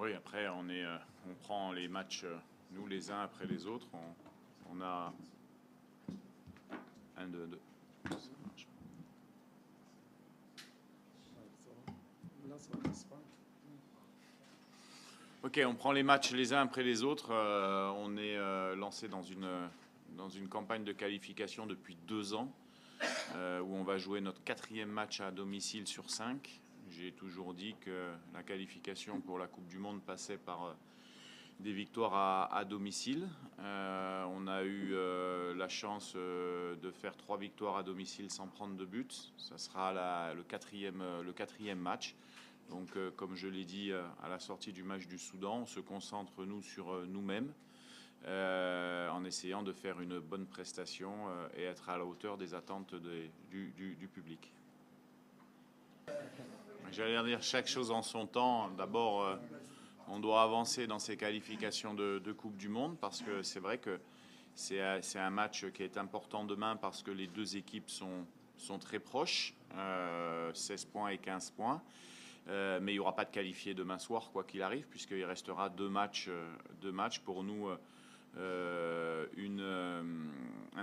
Oui, après, on prend les matchs, nous, les uns après les autres. On a un, deux, deux. Ça marche. Ok, on prend les matchs les uns après les autres. On est lancé dans une campagne de qualification depuis 2 ans, où on va jouer notre 4e match à domicile sur 5. J'ai toujours dit que la qualification pour la Coupe du Monde passait par des victoires à domicile. On a eu la chance de faire 3 victoires à domicile sans prendre de but. Ça sera le quatrième match. Donc, comme je l'ai dit à la sortie du match du Soudan, on se concentre, nous, sur nous-mêmes, en essayant de faire une bonne prestation et être à la hauteur des attentes du public. J'allais dire chaque chose en son temps. D'abord, on doit avancer dans ces qualifications de Coupe du Monde parce que c'est vrai que c'est un match qui est important demain parce que les deux équipes sont très proches, 16 points et 15 points. Mais il n'y aura pas de qualifiés demain soir, quoi qu'il arrive, puisqu'il restera deux matchs pour nous, un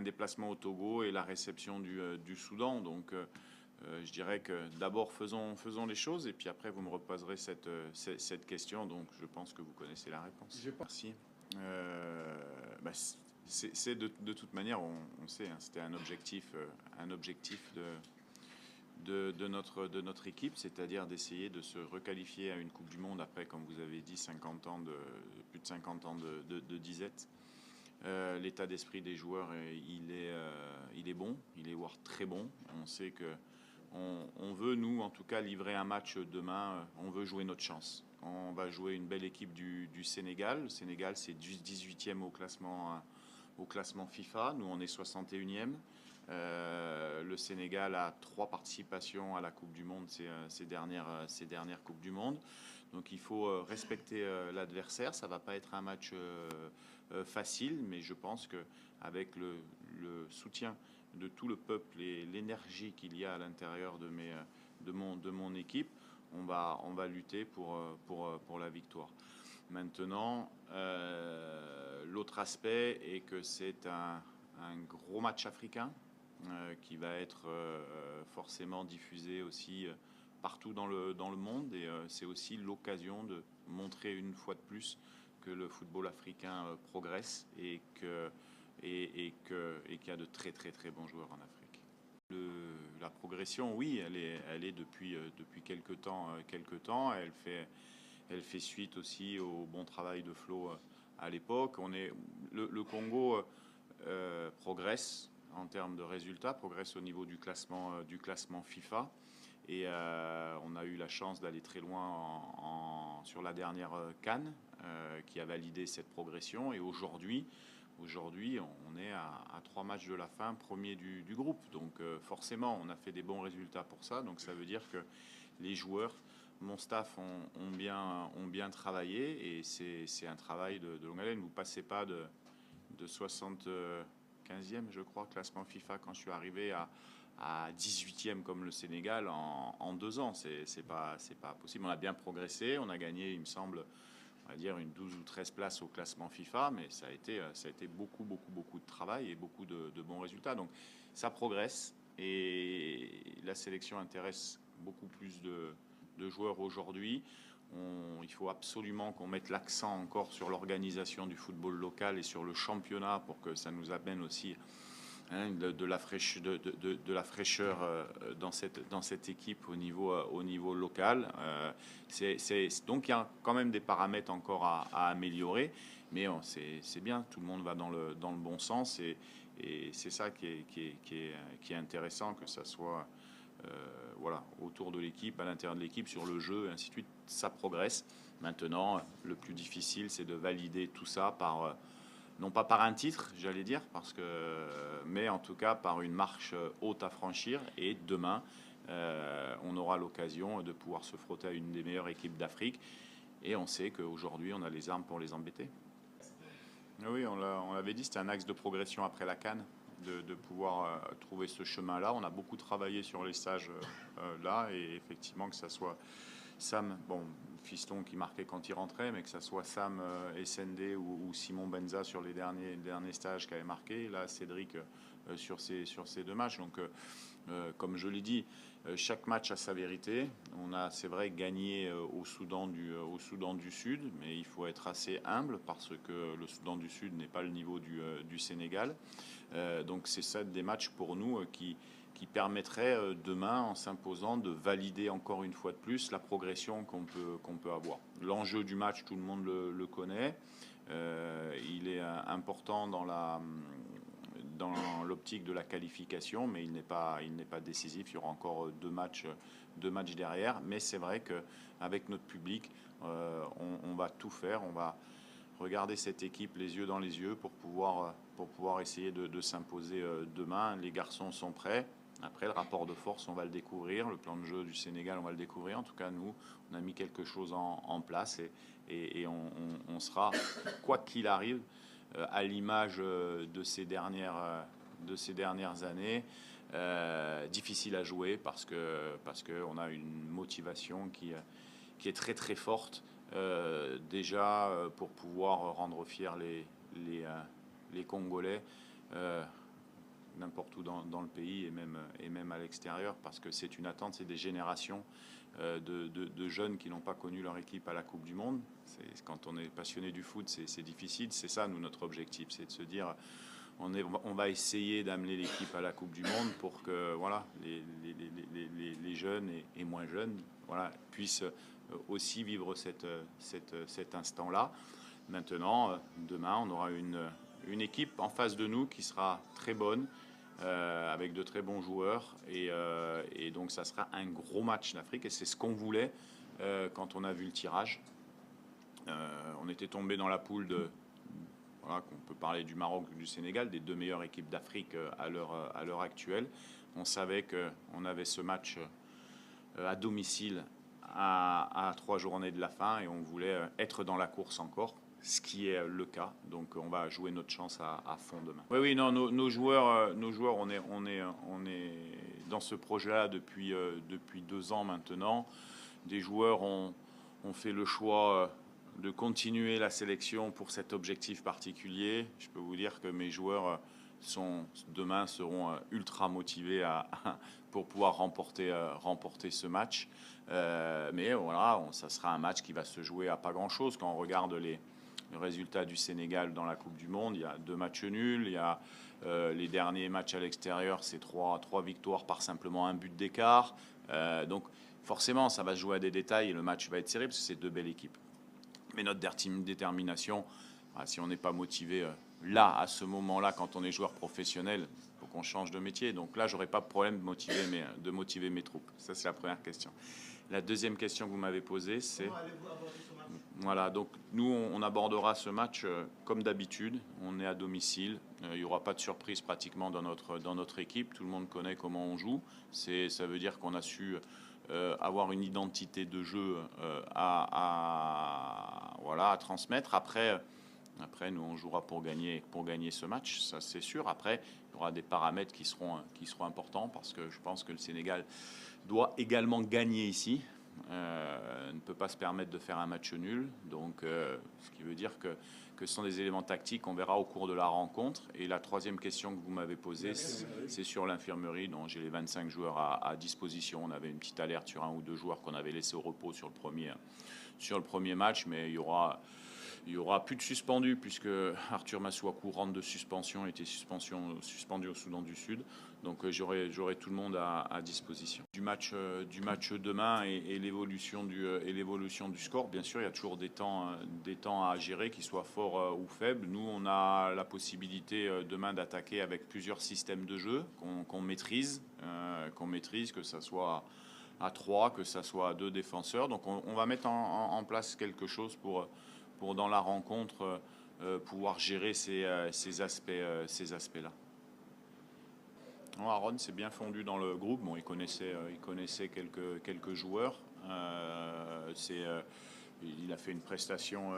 déplacement au Togo et la réception du Soudan. Donc, je dirais que d'abord faisons les choses et puis après vous me reposerez cette question. Donc, je pense que vous connaissez la réponse. Merci. C'est de toute manière, on sait, hein, c'était un objectif de notre équipe, c'est-à-dire d'essayer de se requalifier à une Coupe du Monde après, comme vous avez dit, plus de 50 ans de disette. L'état d'esprit des joueurs, il est bon, il est voire très bon. On sait que on veut, nous, en tout cas, livrer un match demain. On veut jouer notre chance. On va jouer une belle équipe du Sénégal. Le Sénégal, c'est 18e au classement FIFA. Nous, on est 61e. Le Sénégal a 3 participations à la Coupe du Monde ces dernières Coupes du Monde. Donc il faut respecter l'adversaire. Ça ne va pas être un match facile, mais je pense qu'avec le soutien de tout le peuple et l'énergie qu'il y a à l'intérieur de mon équipe, on va lutter pour la victoire. Maintenant, l'autre aspect est que c'est un gros match africain qui va être forcément diffusé aussi partout dans le monde. Et c'est aussi l'occasion de montrer une fois de plus que le football africain progresse et qu'il y a de très très très bons joueurs en Afrique. La progression, oui, elle est depuis quelques temps. Elle fait suite aussi au bon travail de Flo à l'époque. Le Congo progresse en termes de résultats, progresse au niveau du classement FIFA. Et on a eu la chance d'aller très loin sur la dernière CAN qui a validé cette progression. Et aujourd'hui, on est à 3 matchs de la fin, premier du groupe. Donc forcément, on a fait des bons résultats pour ça. Donc ça veut dire que les joueurs, mon staff ont bien travaillé et c'est un travail de longue haleine. Vous ne passez pas de 75e, je crois, classement FIFA quand je suis arrivé à 18e comme le Sénégal en 2 ans. C'est pas possible. On a bien progressé. On a gagné, il me semble, on va dire une 12 ou 13 places au classement FIFA, mais ça a été beaucoup de travail et beaucoup de bons résultats. Donc ça progresse et la sélection intéresse beaucoup plus de joueurs aujourd'hui. Il faut absolument qu'on mette l'accent encore sur l'organisation du football local et sur le championnat pour que ça nous amène aussi de la fraîcheur dans cette équipe au niveau local. Donc il y a quand même des paramètres encore à améliorer, mais c'est bien, tout le monde va dans le bon sens et c'est ça qui est intéressant, que ça soit voilà, autour de l'équipe, à l'intérieur de l'équipe, sur le jeu, et ainsi de suite. Ça progresse. Maintenant, le plus difficile, c'est de valider tout ça non pas par un titre, j'allais dire, mais en tout cas par une marche haute à franchir. Et demain, on aura l'occasion de pouvoir se frotter à une des meilleures équipes d'Afrique. Et on sait qu'aujourd'hui, on a les armes pour les embêter. Oui, on l'avait dit, c'était un axe de progression après la CAN, de pouvoir trouver ce chemin-là. On a beaucoup travaillé sur les stages là, et effectivement, que ça soit Sam, bon, fiston qui marquait quand il rentrait, mais que ça soit Sam SND ou Simon Benza sur les derniers stages qui avaient marqué. Là, Cédric sur ces 2 matchs. Donc, comme je l'ai dit, chaque match a sa vérité. On a, c'est vrai, gagné au Soudan du Sud, mais il faut être assez humble parce que le Soudan du Sud n'est pas le niveau du Sénégal. Donc c'est ça des matchs pour nous qui permettraient demain, en s'imposant, de valider encore une fois de plus la progression qu'on peut avoir. L'enjeu du match, tout le monde le connaît. Il est important dans l'optique de la qualification, mais il n'est pas décisif. Il y aura encore deux matchs derrière. Mais c'est vrai qu'avec notre public, on va tout faire. On va regarder cette équipe les yeux dans les yeux pour pouvoir essayer de s'imposer demain. Les garçons sont prêts. Après, le rapport de force, on va le découvrir. Le plan de jeu du Sénégal, on va le découvrir. En tout cas, nous, on a mis quelque chose en place et on sera, quoi qu'il arrive, à l'image de ces dernières années, difficile à jouer parce qu'on a une motivation qui est très très forte. Déjà pour pouvoir rendre fiers les Congolais n'importe où dans le pays et même à l'extérieur, parce que c'est une attente, c'est des générations de jeunes qui n'ont pas connu leur équipe à la Coupe du Monde. Quand on est passionné du foot, c'est difficile. C'est ça, nous, notre objectif, c'est de se dire on va essayer d'amener l'équipe à la Coupe du Monde pour que voilà, les jeunes et moins jeunes puissent aussi vivre cet instant-là. Maintenant, demain, on aura une équipe en face de nous qui sera très bonne, avec de très bons joueurs. Et donc, ça sera un gros match d'Afrique. Et c'est ce qu'on voulait quand on a vu le tirage. On était tombé dans la poule qu'on peut parler du Maroc ou du Sénégal, des deux meilleures équipes d'Afrique à l'heure actuelle. On savait qu'on avait ce match à domicile à 3 journées de la fin et on voulait être dans la course encore, ce qui est le cas. Donc on va jouer notre chance à fond demain. Oui, non, nos joueurs, on est dans ce projet-là depuis 2 ans maintenant. Des joueurs ont fait le choix de continuer la sélection pour cet objectif particulier. Je peux vous dire que mes joueurs demain seront ultra motivés pour pouvoir remporter ce match. Mais voilà, ça sera un match qui va se jouer à pas grand-chose. Quand on regarde les résultats du Sénégal dans la Coupe du Monde, il y a 2 matchs nuls, il y a les derniers matchs à l'extérieur, c'est 3 victoires par simplement un but d'écart. Donc forcément, ça va se jouer à des détails et le match va être serré parce que c'est 2 belles équipes. Mais notre détermination, si on n'est pas motivé là, à ce moment-là, quand on est joueur professionnel, il faut qu'on change de métier. Donc là, j'aurais pas de problème de motiver mes troupes. Ça, c'est la première question. La deuxième question que vous m'avez posée, c'est... Comment allez-vous aborder ce match ? Voilà, donc nous, on abordera ce match comme d'habitude. On est à domicile. Il n'y aura pas de surprise pratiquement dans notre équipe. Tout le monde connaît comment on joue. Ça veut dire qu'on a su... avoir une identité de jeu à transmettre. Après, nous, on jouera pour gagner ce match, ça c'est sûr. Après, il y aura des paramètres qui seront importants parce que je pense que le Sénégal doit également gagner ici. Ne peut pas se permettre de faire un match nul. Donc, ce qui veut dire que ce sont des éléments tactiques, on verra au cours de la rencontre. Et la troisième question que vous m'avez posée, c'est sur l'infirmerie, dont j'ai les 25 joueurs à disposition. On avait une petite alerte sur 1 ou 2 joueurs qu'on avait laissé au repos sur le premier match, mais il y aura plus de suspendus puisque Arthur Masuaku rentre de suspension, était suspendu au Soudan du Sud. Donc j'aurai tout le monde à disposition. Du match demain et l'évolution du score, bien sûr, il y a toujours des temps à gérer, qu'ils soient forts ou faibles. Nous, on a la possibilité demain d'attaquer avec plusieurs systèmes de jeu qu'on maîtrise, que ça soit à 3, que ça soit à 2 défenseurs. Donc on va mettre en place quelque chose pour dans la rencontre pouvoir gérer ces aspects-là. Aaron s'est bien fondu dans le groupe. Bon, il connaissait quelques joueurs. Il a fait une prestation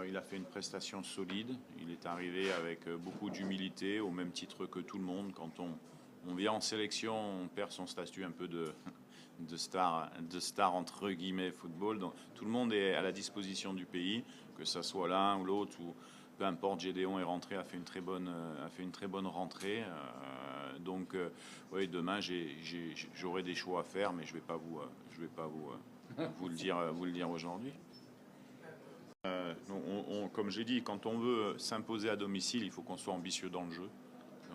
solide. Il est arrivé avec beaucoup d'humilité, au même titre que tout le monde. Quand on vient en sélection, on perd son statut un peu stars entre guillemets football. Donc, tout le monde est à la disposition du pays, que ce soit l'un ou l'autre, ou peu importe. Gédéon est rentré, a fait une très bonne rentrée. Oui, demain j'aurai des choix à faire, mais je vais pas vous le dire aujourd'hui. Comme j'ai dit, quand on veut s'imposer à domicile, il faut qu'on soit ambitieux dans le jeu.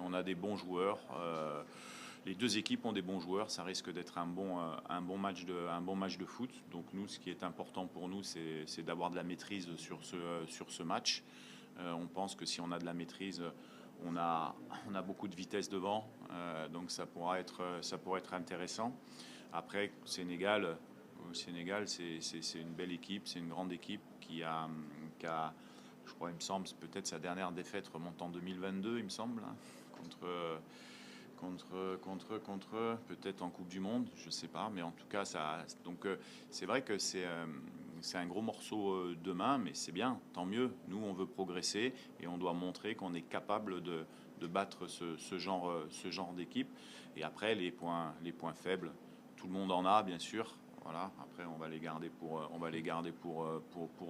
On a des bons joueurs. Les deux équipes ont des bons joueurs. Ça risque d'être un bon match de foot. Donc nous, ce qui est important pour nous, c'est d'avoir de la maîtrise sur ce match. On pense que si on a de la maîtrise, on a beaucoup de vitesse devant. Donc ça pourra être intéressant. Après, au Sénégal, c'est une belle équipe, c'est une grande équipe qui a, je crois, il me semble, peut-être sa dernière défaite remonte en 2022, il me semble, hein, contre peut-être en Coupe du Monde, je ne sais pas, mais en tout cas, c'est vrai que c'est un gros morceau demain, mais c'est bien, tant mieux. Nous, on veut progresser et on doit montrer qu'on est capable de battre ce genre d'équipe. Et après, les points faibles, tout le monde en a, bien sûr. Voilà. Après, on va les garder pour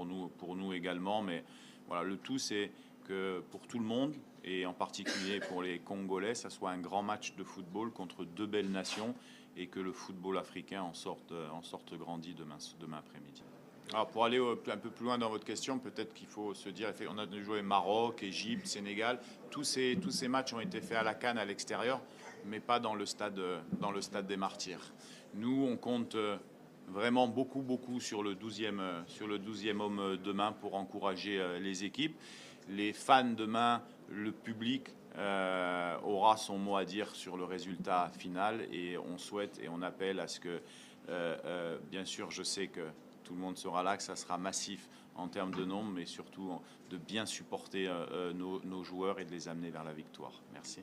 nous également. Mais voilà, le tout, c'est que pour tout le monde, et en particulier pour les Congolais, ça soit un grand match de football contre deux belles nations et que le football africain en sorte grandi demain après-midi. Alors pour aller un peu plus loin dans votre question, peut-être qu'il faut se dire, on a joué Maroc, Égypte, Sénégal. Tous ces matchs ont été faits à la CAN à l'extérieur, mais pas dans le stade des Martyrs. Nous, on compte vraiment beaucoup sur le 12e homme demain pour encourager les équipes. Les fans demain, le public aura son mot à dire sur le résultat final et on souhaite et on appelle à ce que, bien sûr, je sais que tout le monde sera là, que ça sera massif en termes de nombre, mais surtout de bien supporter nos joueurs et de les amener vers la victoire. Merci.